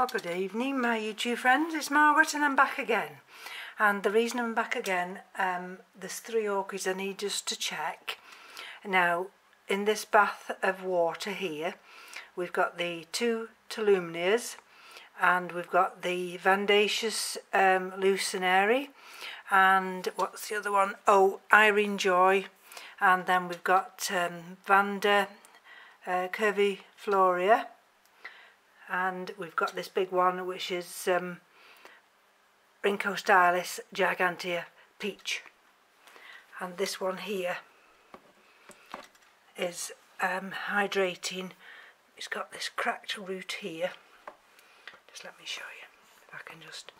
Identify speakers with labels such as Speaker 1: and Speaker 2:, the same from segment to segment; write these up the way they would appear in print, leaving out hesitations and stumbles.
Speaker 1: Well, good evening my YouTube friends, it's Margaret and I'm back again. And the reason I'm back again, there's 3 orchids I need just to check. Now, in this bath of water here, we've got the 2 Tolumnias and we've got the Vandaceous Lucinary and what's the other one? Oh, Irene Joy, and then we've got Vanda Curvifloria, and we've got this big one which is Rhynchostylis Gigantea Peach, and this one here is hydrating. It's got this cracked root here. Just let me show you if I can just,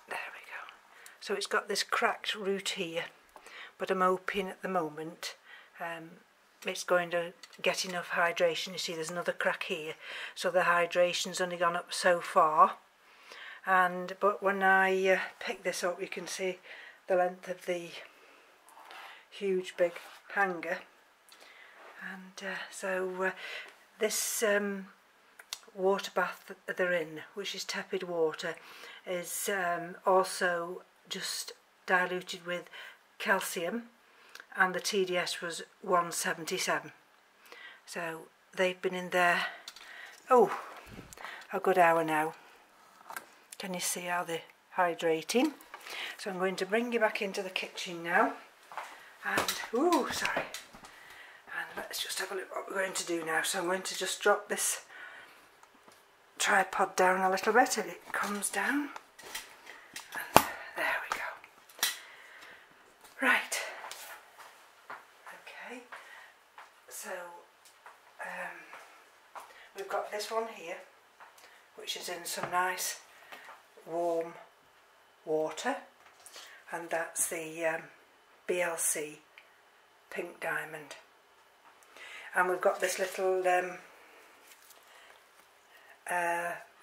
Speaker 1: there we go. So it's got this cracked root here, but I'm hoping at the moment it's going to get enough hydration. You see there's another crack here, so the hydration's only gone up so far. But when I pick this up, you can see the length of the huge big hanger, and so this water bath that they're in, which is tepid water, is also just diluted with calcium, and the TDS was 177. So they've been in there a good hour now. Can you see how they're hydrating? So I'm going to bring you back into the kitchen now, and sorry, and let's just have a look what we're going to do now. So I'm going to just drop this tripod down a little bit and it comes down, and there we go. Right, okay, so we've got this one here which is in some nice warm water, and that's the BLC Pink Diamond, and we've got this little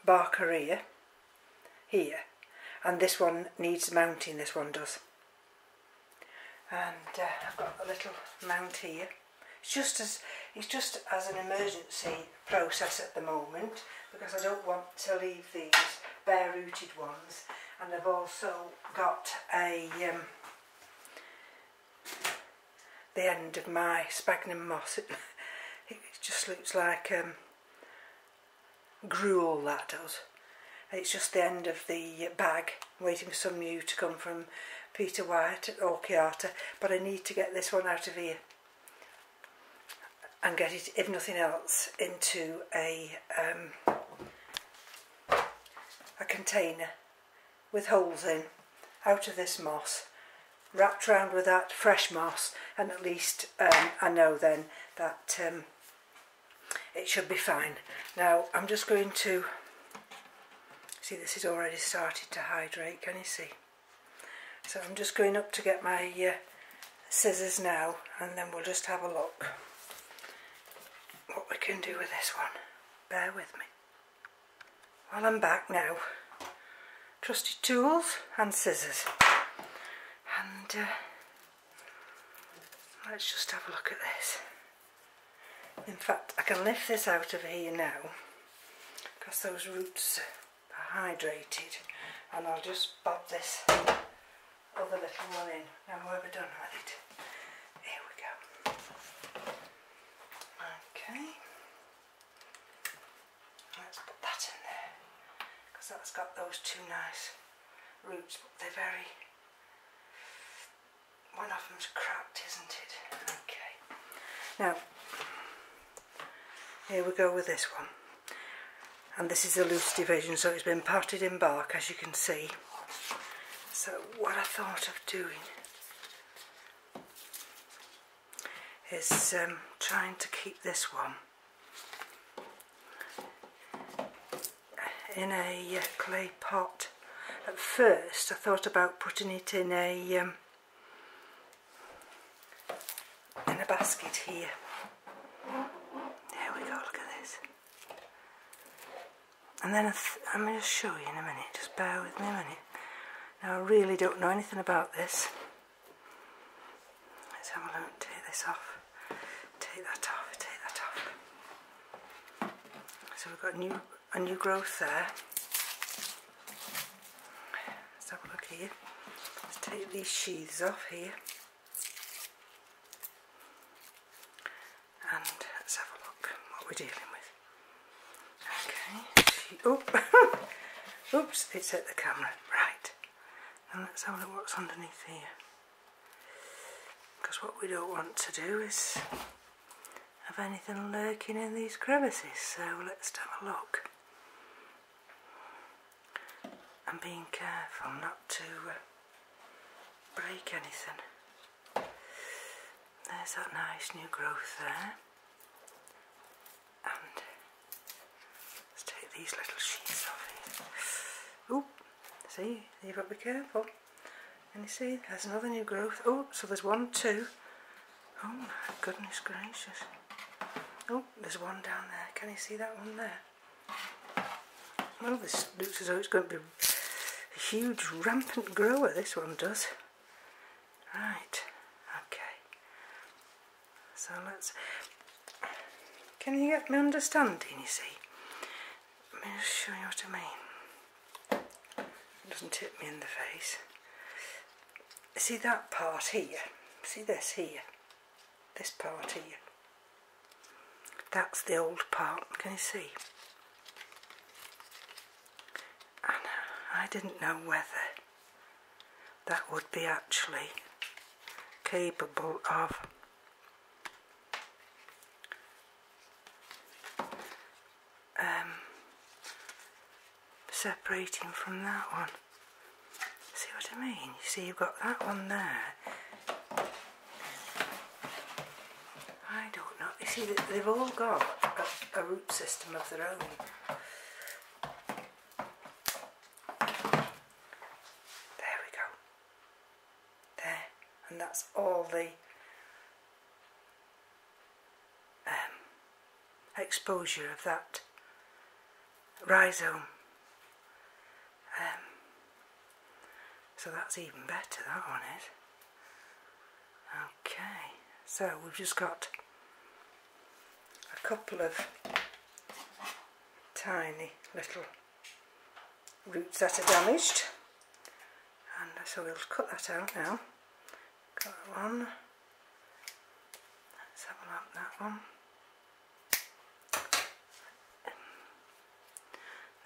Speaker 1: Barkeria here, and this one needs mounting, this one does, and I've got a little mount here. It's just as an emergency process at the moment, because I don't want to leave these bare rooted ones, and I've also got the end of my sphagnum moss. It just looks like gruel, that does. It's just the end of the bag, waiting for some new to come from Peter White at Orchids, but I need to get this one out of here and get it, if nothing else, into a container with holes in, out of this moss, wrapped around with that fresh moss, and at least I know then that it should be fine. Now I'm just going to see, this is already started to hydrate, can you see? So I'm just going up to get my scissors now, and then we'll just have a look what we can do with this one. Bear with me while I'm back now. Trusty tools and scissors, and let's just have a look at this. In fact, I can lift this out of here now because those roots are hydrated, and I'll just bob this other little one in. Now we're done with it. Here we go. Okay, let's put that in there, because that's got those 2 nice roots, but they're very, one of them's cracked, isn't it? Okay, now here we go with this one, and this is a loose division, so it's been potted in bark, as you can see. So what I thought of doing is trying to keep this one in a clay pot. At first I thought about putting it in a basket here. There we go, look at this. And then I'm going to show you in a minute, just bear with me a minute. Now I really don't know anything about this. Let's have a look, take this off, take that off, take that off. So we've got new a new growth there. Let's have a look here. Let's take these sheaths off here. And let's have a look what we're dealing with. Okay. Oh, oops, it's at the camera. Right. And let's have a look what's underneath here. Because what we don't want to do is have anything lurking in these crevices. So let's have a look. And being careful not to break anything. There's that nice new growth there. And let's take these little sheets off here. Oop, see, you've got to be careful. And you see, there's another new growth. Oh, so there's 1, 2. Oh my goodness gracious. Oh, there's one down there. Can you see that one there? Well, this looks as though it's going to be a huge rampant grower, this one does. Right, okay. So let's... Can you get me understanding, you see? Let me just show you what I mean. It doesn't hit me in the face. See that part here? See this here? This part here? That's the old part, can you see? And I didn't know whether that would be actually capable of separating from that one. See what I mean? You see you've got that one there. I don't know. You see they've all got a root system of their own. There we go. There. And that's all the exposure of that rhizome. So that's even better, that one is. Okay, so we've just got a couple of tiny little roots that are damaged, and so we'll cut that out now. Got one. Let's have a look at that one.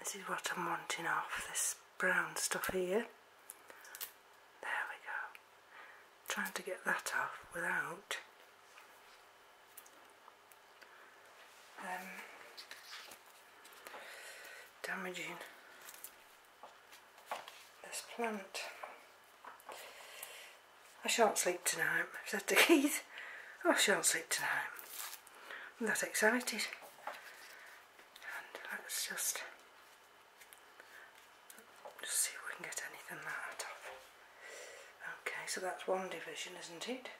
Speaker 1: This is what I'm wanting off, this brown stuff here. There we go. Trying to get that off without damaging this plant. I shan't sleep tonight, I said to Keith. Oh, I shan't sleep tonight. I'm that excited. And let's just see if we can get anything out of. Okay, so that's one division, isn't it?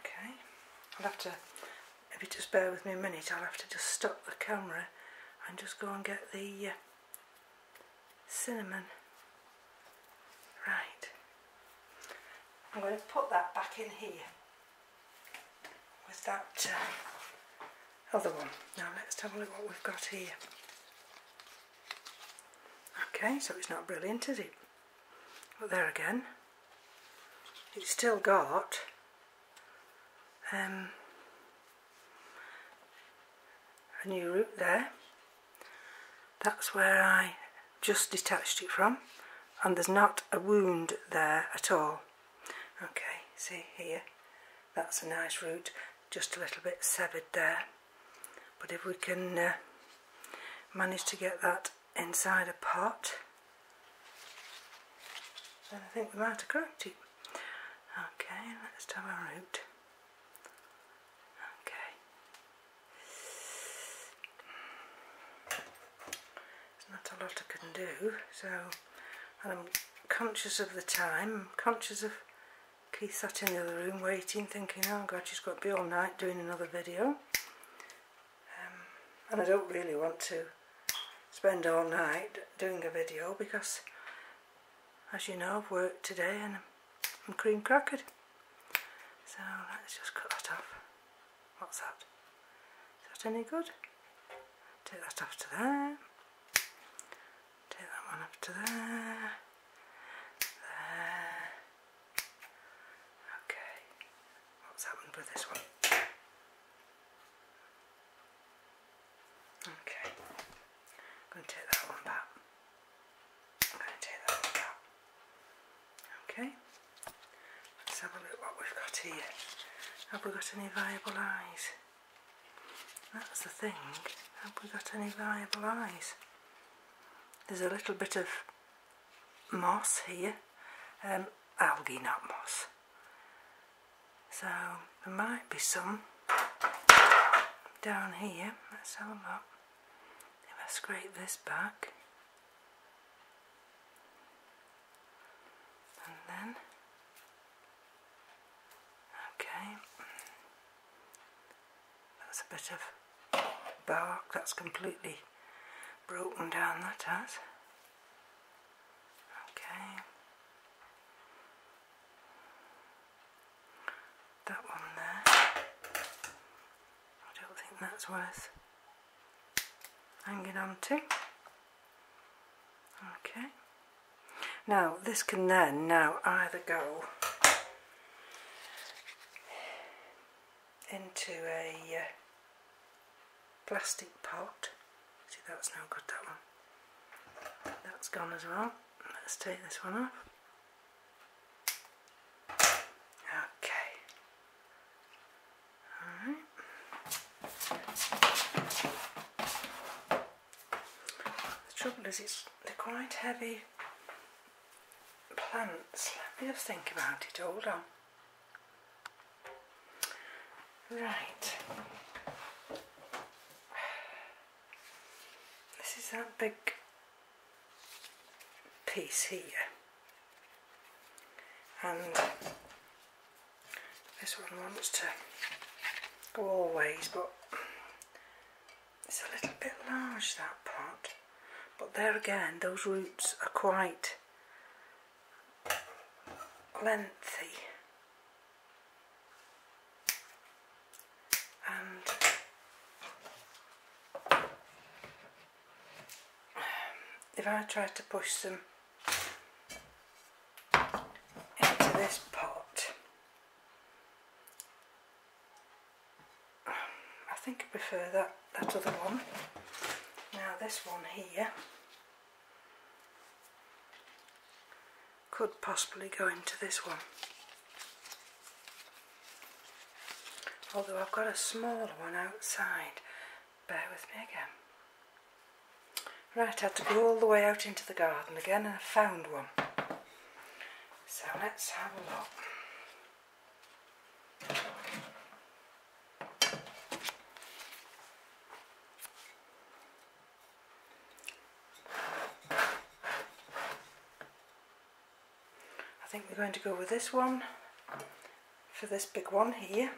Speaker 1: Okay, I'll have to, if you just bear with me a minute, I'll have to just stop the camera and just go and get the cinnamon. Right, I'm going to put that back in here with that other one. Now let's have a look what we've got here. Okay, so it's not brilliant, is it? But there again, it's still got a new root there. That's where I just detached it from, and there's not a wound there at all. Okay, see here, that's a nice root, just a little bit severed there. But if we can manage to get that inside a pot, then I think we might have cracked it. Okay, let's have a root. Okay. There's not a lot I can do, so, and I'm conscious of the time, I'm conscious of Keith sat in the other room waiting, thinking, oh God, she's got to be all night doing another video. And I don't really want to spend all night doing a video because, as you know, I've worked today and I'm cream crackered. So let's just cut that off. What's that? Is that any good? Take that off to there. Take that one up to there. There. Okay. What's happened with this one? Okay. I'm going to take that one back. I'm going to take that one back. Okay. Let's have a look what we've got here. Have we got any viable eyes? That's the thing. Have we got any viable eyes? There's a little bit of moss here. Algae, not moss. So there might be some down here. Let's have a look. If I scrape this back. And then, okay, that's a bit of bark that's completely broken down, that has. Okay, that one there, I don't think that's worth hanging on to. Okay. Now this can then either go into a plastic pot. See, that's no good, that one. That's gone as well. Let's take this one off. Okay. Alright. The trouble is they're quite heavy plants. Let me just think about it. Hold on. Right. This is that big piece here, and this one wants to go all ways, but it's a little bit large, that pot. But there again, those roots are quite lengthy, and if I try to push them into this pot, I think I prefer that other one. Now this one here could possibly go into this one, although I've got a smaller one outside. Bear with me again. Right, I had to go all the way out into the garden again, and I found one. So let's have a look. I think we're going to go with this one for this big one here,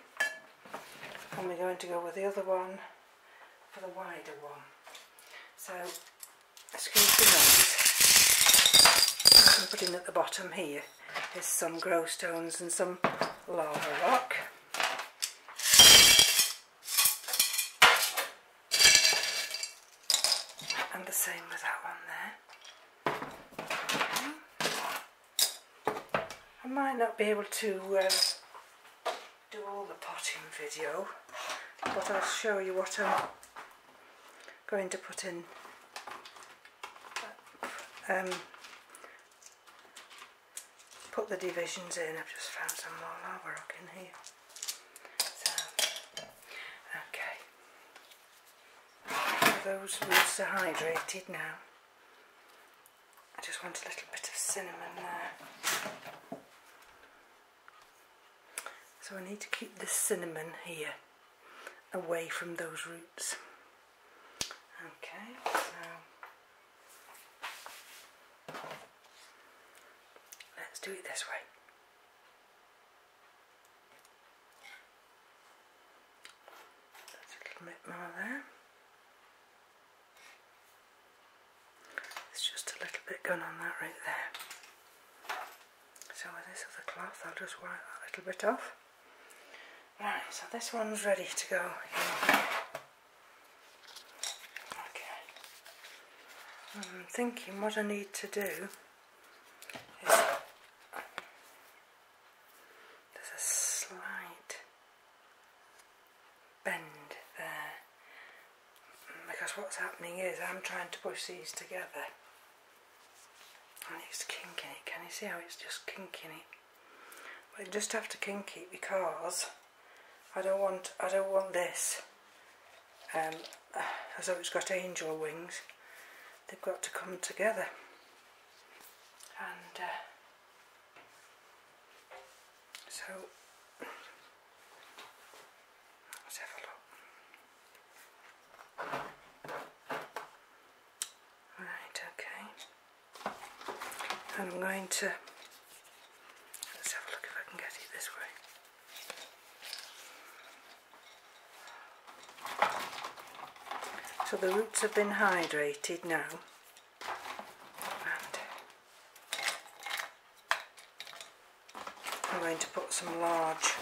Speaker 1: and we're going to go with the other one for the wider one. So, excuse the noise. What I'm putting at the bottom here is some grow stones and some lava rock. And the same with that one there. I might not be able to do all the potting video, but I'll show you what I'm going to put in. Put the divisions in. I've just found some more lava rock in here. So, okay. Those roots are hydrated now. I just want a little bit of cinnamon there. So I need to keep the cinnamon here away from those roots. Okay, so let's do it this way. That's a little bit more there. There's just a little bit going on that right there. So with this other cloth, I'll just wipe that little bit off. Right, so this one's ready to go in here. I'm thinking what I need to do is, there's a slight bend there, because what's happening is I'm trying to push these together and it's kinking it. Can you see how it's just kinking it? Well, you just have to kink it because I don't want this as though it's got angel wings. They've got to come together, and so let's have a look. Right, okay. And I'm going to, let's have a look if I can get it this way. So the roots have been hydrated now, and I'm going to put some large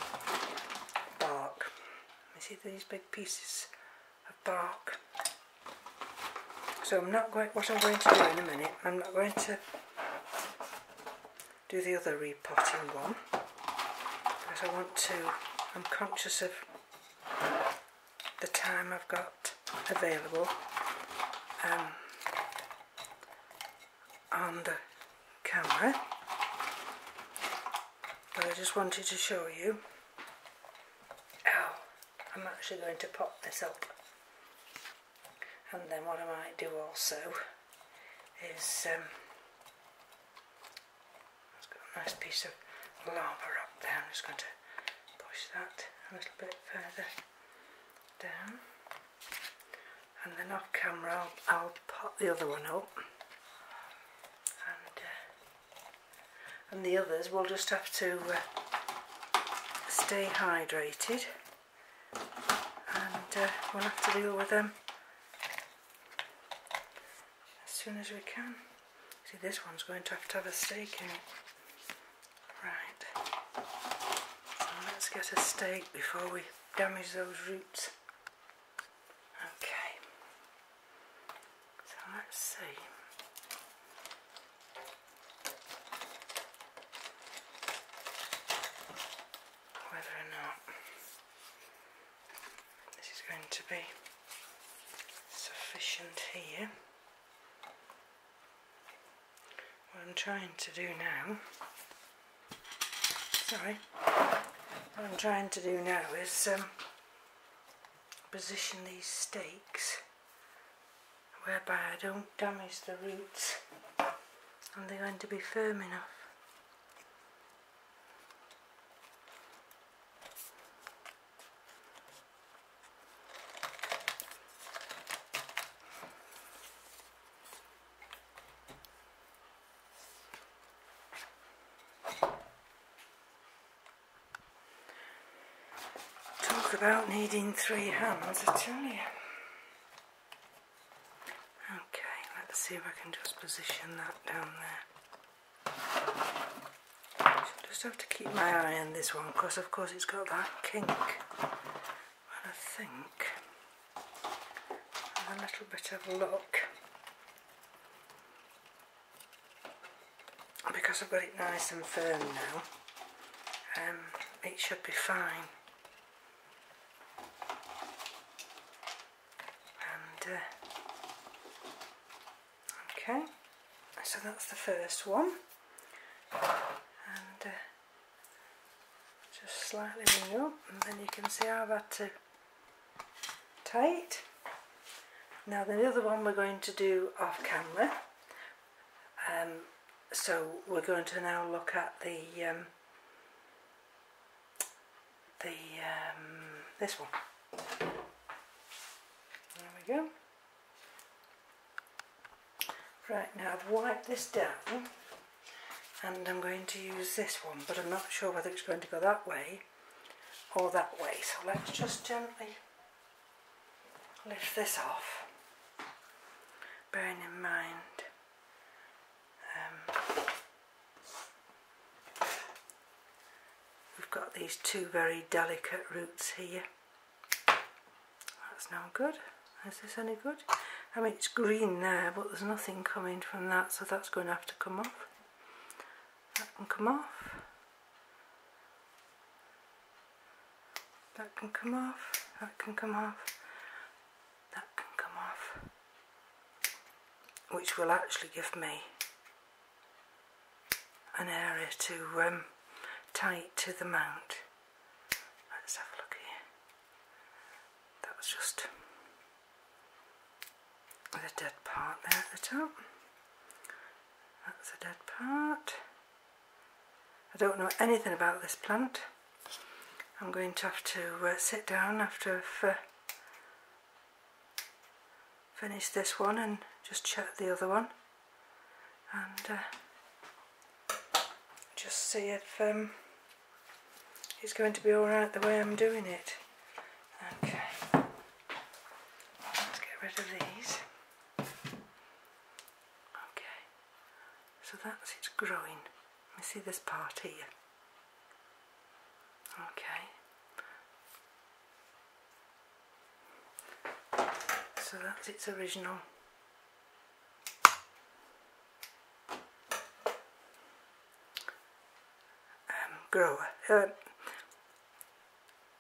Speaker 1: bark. You see these big pieces of bark? So I'm not going, what I'm going to do in a minute, I'm not going to do the other repotting one, because I want to, I'm conscious of the time I've got available on the camera, but I just wanted to show you how I'm actually going to pop this up. And then what I might do also is it's got a nice piece of lava up there. I'm just going to push that a little bit further down, and then off camera I'll pop the other one up, and the others will just have to stay hydrated, and we'll have to deal with them as soon as we can. See, this one's going to have a stake in it. Right, so let's get a stake before we damage those roots. Okay, so let's see. Whether or not this is going to be sufficient here. What I'm trying to do now, what I'm trying to do now is position these stakes whereby I don't damage the roots and they're going to be firm enough. Talk about needing 3 hands, I tell you. Okay, let's see if I can just position that down there. So just have to keep my eye on this one, because of course it's got that kink. But I think with a little bit of luck, because I've got it nice and firm now, it should be fine. And okay, so that's the first one, and just slightly bring up, and then you can see how I've had to tie it. Now the other one we're going to do off camera, so we're going to now look at this one. There we go. Right, now I've wiped this down and I'm going to use this one, but I'm not sure whether it's going to go that way or that way, so let's just gently lift this off, bearing in mind we've got these 2 very delicate roots here. That's no good. Is this any good? I mean, it's green there, but there's nothing coming from that, so that's going to have to come off. That can come off. That can come off. That can come off. That can come off. Which will actually give me an area to tie it to the mount. Let's have a look here. That was just the dead part there at the top. That's the dead part. I don't know anything about this plant. I'm going to have to sit down after I've finished this one and just check the other one and just see if it's going to be alright the way I'm doing it. Okay, let's get rid of these. Okay, so that's it's growing. Let me see this part here. Okay, so that's its original grower,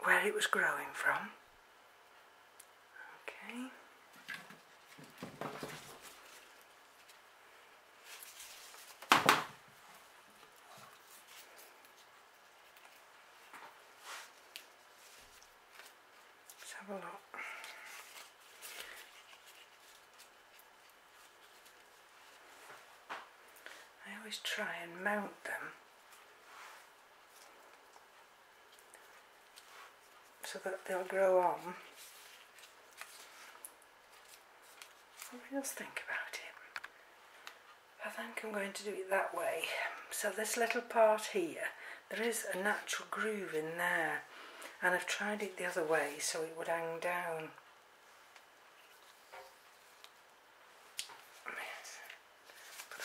Speaker 1: where it was growing from. Okay. Let's have a look. I always try and mount them so that they'll grow on. Let me just think about it. I think I'm going to do it that way. So this little part here, there is a natural groove in there, and I've tried it the other way so it would hang down. But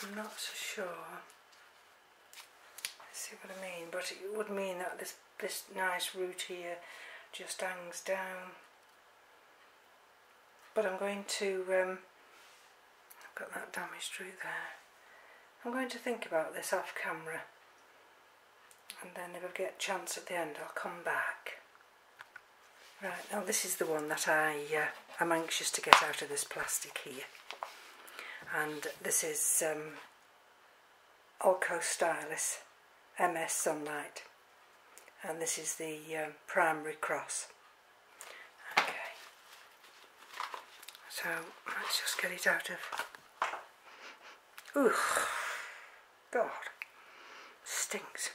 Speaker 1: I'm not so sure. See what I mean? But it would mean that this nice root here just hangs down. But I'm going to I've got that damaged root there. I'm going to think about this off camera, and then if I get a chance at the end I'll come back. Right, now this is the one that I'm anxious to get out of this plastic here, and this is Orchids M.E.s Sunlight, and this is the primary cross. Okay, so let's just get it out of. Ooh, God, stinks.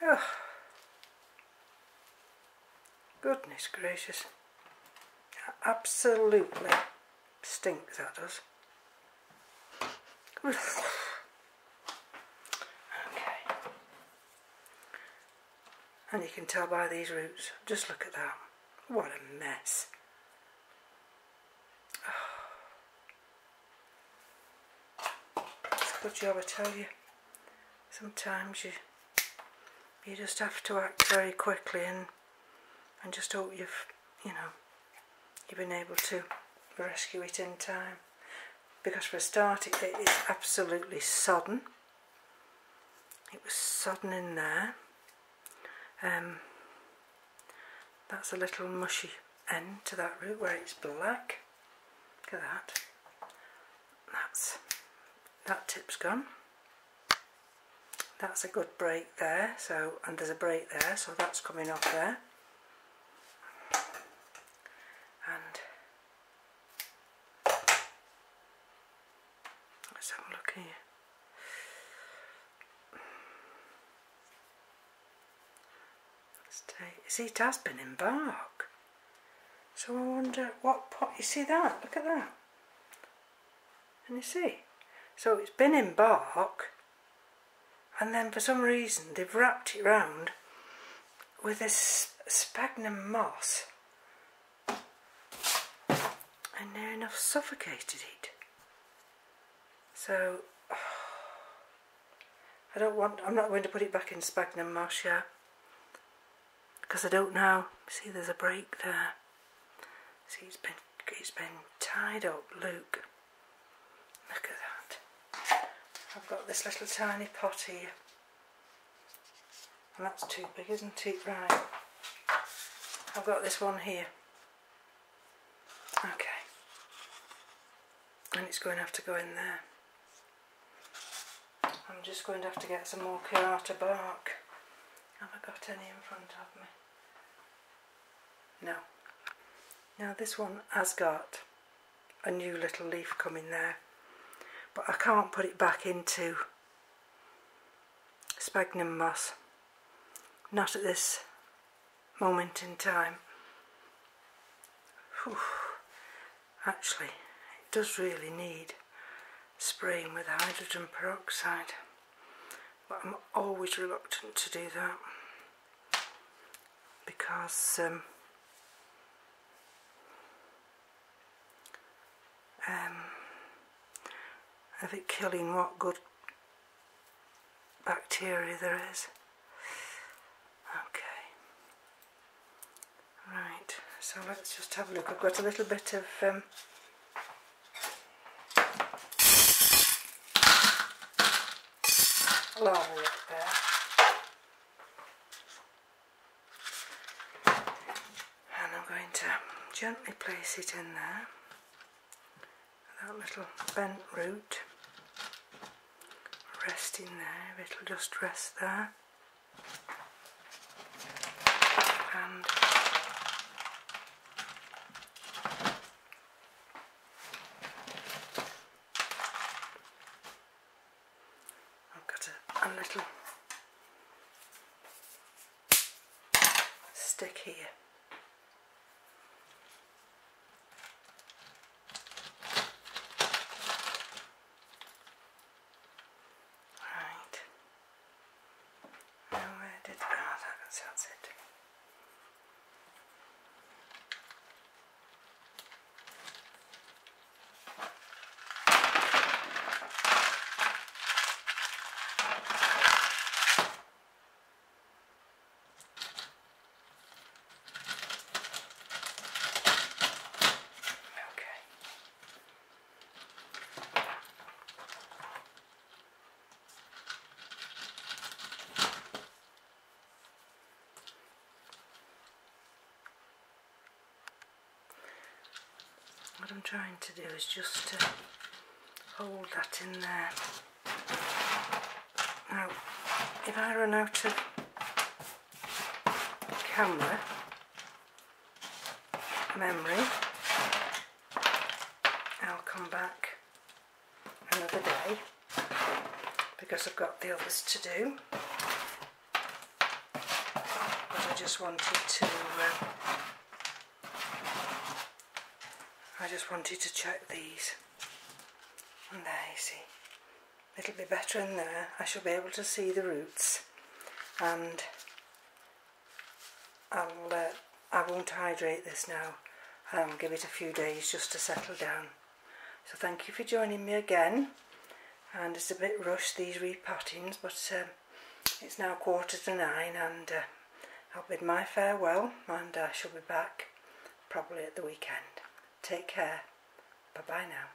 Speaker 1: Oh, goodness gracious, absolutely stinks, that does. Okay, and you can tell by these roots, just look at that, what a mess. It's a good job, I tell you. Sometimes you just have to act very quickly and just hope you've been able to rescue it in time. Because for a start it is absolutely sodden. It was sodden in there. That's a little mushy end to that root where it's black. Look at that. That tip's gone. That's a good break there, so, and there's a break there, so that's coming off there. And let's have a look here. See, it has been in bark. So I wonder what pot, you see that? Look at that. Can you see? So it's been in bark, and then for some reason they've wrapped it round with this sphagnum moss and near enough suffocated it. So I'm not going to put it back in sphagnum moss yet, because I don't know. See, there's a break there. See, it's been it's been tied up. Look at that. I've got this little tiny pot here, and that's too big, isn't it? Right, I've got this one here. Okay, and it's going to have to go in there. I'm just going to have to get some more curata bark. Have I got any in front of me? No. Now this one has got a new little leaf coming there, but I can't put it back into sphagnum moss, not at this moment in time. Whew. Actually, it does really need spraying with hydrogen peroxide, but I'm always reluctant to do that because of it killing what good bacteria there is. Okay, right, so let's just have a look. I've got a little bit of lava up there, and I'm going to gently place it in there. That little bent root resting there, it'll just rest there, and I've got a little stick here. That's it. What I'm trying to do is just to hold that in there. Now, if I run out of camera memory, I'll come back another day because I've got the others to do. But I just wanted to check these, and there you see, it'll be better in there. I shall be able to see the roots, and I won't hydrate this now. I'll give it a few days just to settle down. So thank you for joining me again, and it's a bit rushed, these repottings, but it's now 9:15, and I'll bid my farewell, and I shall be back probably at the weekend. Take care. Bye bye now.